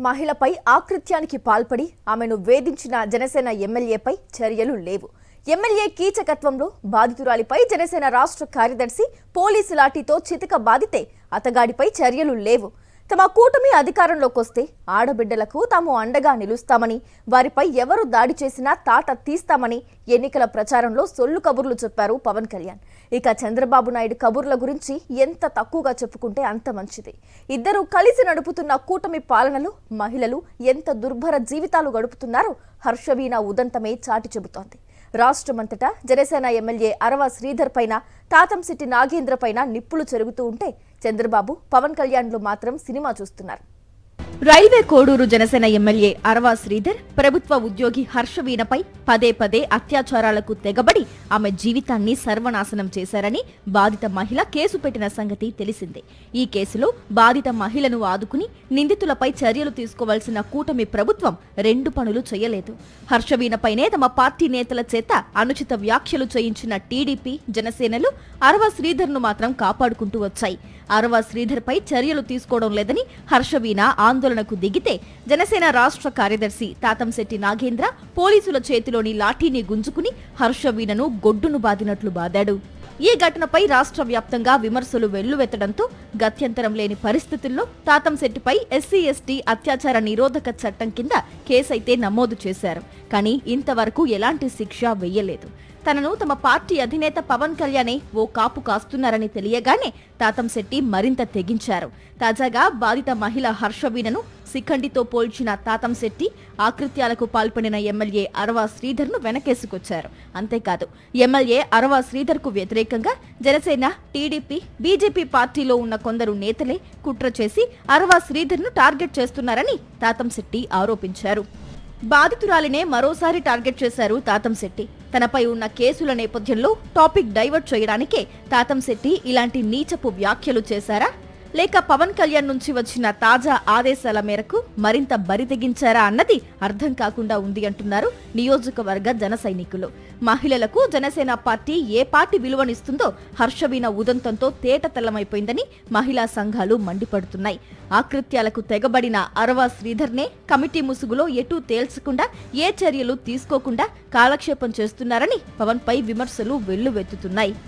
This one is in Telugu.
మహిళపై ఆకృత్యానికి పాల్పడి ఆమెను వేధించిన జనసేన ఎమ్మెల్యేపై చర్యలు లేవు. ఎమ్మెల్యే కీచకత్వంలో బాధితురాలిపై జనసేన రాష్ట్ర కార్యదర్శి పోలీసు లాఠీతో చితక బాధితే అతగాడిపై చర్యలు లేవు. తమ కూటమి అధికారంలోకొస్తే ఆడబిడ్డలకు తాము అండగా నిలుస్తామని, వారిపై ఎవరు దాడి చేసినా తాట తీస్తామని ఎన్నికల ప్రచారంలో సొల్లు కబుర్లు చెప్పారు పవన్ కళ్యాణ్. ఇక చంద్రబాబు నాయుడు కబుర్ల గురించి ఎంత తక్కువగా చెప్పుకుంటే అంత మంచిది. ఇద్దరు కలిసి నడుపుతున్న కూటమి పాలనలో మహిళలు ఎంత దుర్భర జీవితాలు గడుపుతున్నారో హర్షవీణ ఉదంతమే చాటి చెబుతోంది. రాష్ట్రమంతటా జనసేన ఎమ్మెల్యే అరవ శ్రీధర్ పైన, తాతంశెట్టి నాగేంద్ర పైన నిప్పులు చెరుగుతూ ఉంటే చంద్రబాబు, పవన్ కళ్యాణ్లు మాత్రం సినిమా చూస్తున్నారు. రైల్వే కోడూరు జనసేన ఎమ్మెల్యే అరవ శ్రీధర్ ప్రభుత్వ ఉద్యోగి హర్షవీణపై పదే పదే అత్యాచారాలకు తెగబడి ఆమె జీవితాన్ని సర్వనాశనం చేశారని బాధిత మహిళ కేసు పెట్టిన సంగతి తెలిసిందే. ఈ కేసులో బాధిత మహిళను ఆదుకుని నిందితులపై చర్యలు తీసుకోవాల్సిన కూటమి ప్రభుత్వం రెండు పనులు చేయలేదు. హర్షవీణపైనే తమ పార్టీ నేతల చేత అనుచిత వ్యాఖ్యలు చేయించిన టీడీపీ, జనసేనలు అరవ శ్రీధర్ను మాత్రం కాపాడుకుంటూ వచ్చాయి. అరవ శ్రీధర్పై చర్యలు తీసుకోవడం లేదని హర్షవీణ ఆందోళనకు దిగితే జనసేన రాష్ట్ర కార్యదర్శి తాతంశెట్టి నాగేంద్ర పోలీసుల చేతిలోని లాఠీని గుంజుకుని హర్షవీణను గొడ్డును బాదినట్లు బాదాడు. ఈ ఘటనపై రాష్ట్ర వ్యాప్తంగా విమర్శలు వెల్లువెత్తడంతో గత్యంతరం లేని పరిస్థితుల్లో తాతంశెట్టిపై ఎస్సీ ఎస్టీ అత్యాచార నిరోధక చట్టం కింద కేసైతే నమోదు చేశారు. కానీ ఇంతవరకు ఎలాంటి శిక్ష వెయ్యలేదు. తనను తమ పార్టీ అధినేత పవన్ కళ్యాణే ఓ కాపు కాస్తున్నారని తెలియగానే తాతంశెట్టి మరింత తెగించారు. తాజాగా బాధిత మహిళ హర్షవీణను శిఖండితో పోల్చిన తాతంశెట్టి ఆకృత్యాలకు పాల్పడిన ఎమ్మెల్యే అరవ శ్రీధర్ను వెనకేసుకొచ్చారు. అంతేకాదు, ఎమ్మెల్యే అరవ శ్రీధర్కు వ్యతిరేకంగా జనసేన, టీడీపీ, బీజేపీ పార్టీలో ఉన్న కొందరు నేతలే కుట్ర చేసి అరవ శ్రీధర్ను టార్గెట్ చేస్తున్నారని తాతంశెట్టి ఆరోపించారు. బాధితురాలినే మరోసారి టార్గెట్ చేశారు తాతంశెట్టి. తనపై ఉన్న కేసుల నేపథ్యంలో టాపిక్ డైవర్ట్ చేయడానికే తాతంశెట్టి ఇలాంటి నీచపు వ్యాఖ్యలు చేశారా, లేక పవన్ కళ్యాణ్ నుంచి వచ్చిన తాజా ఆదేశాల మేరకు మరింత బరితెగించారా అన్నది అర్థం కాకుండా ఉంది అంటున్నారు నియోజకవర్గ జన సైనికులు. మహిళలకు జనసేన పార్టీ ఏ పార్టీ విలువనిస్తుందో హర్షవీణ ఉదంతంతో తేటతెల్లమైపోయిందని మహిళా సంఘాలు మండిపడుతున్నాయి. ఆకృత్యాలకు తెగబడిన అరవ శ్రీధర్నే కమిటీ ముసుగులో ఎటూ తేల్చకుండా, ఏ చర్యలు తీసుకోకుండా కాలక్షేపం చేస్తున్నారని పవన్ పై విమర్శలు వెల్లువెత్తుతున్నాయి.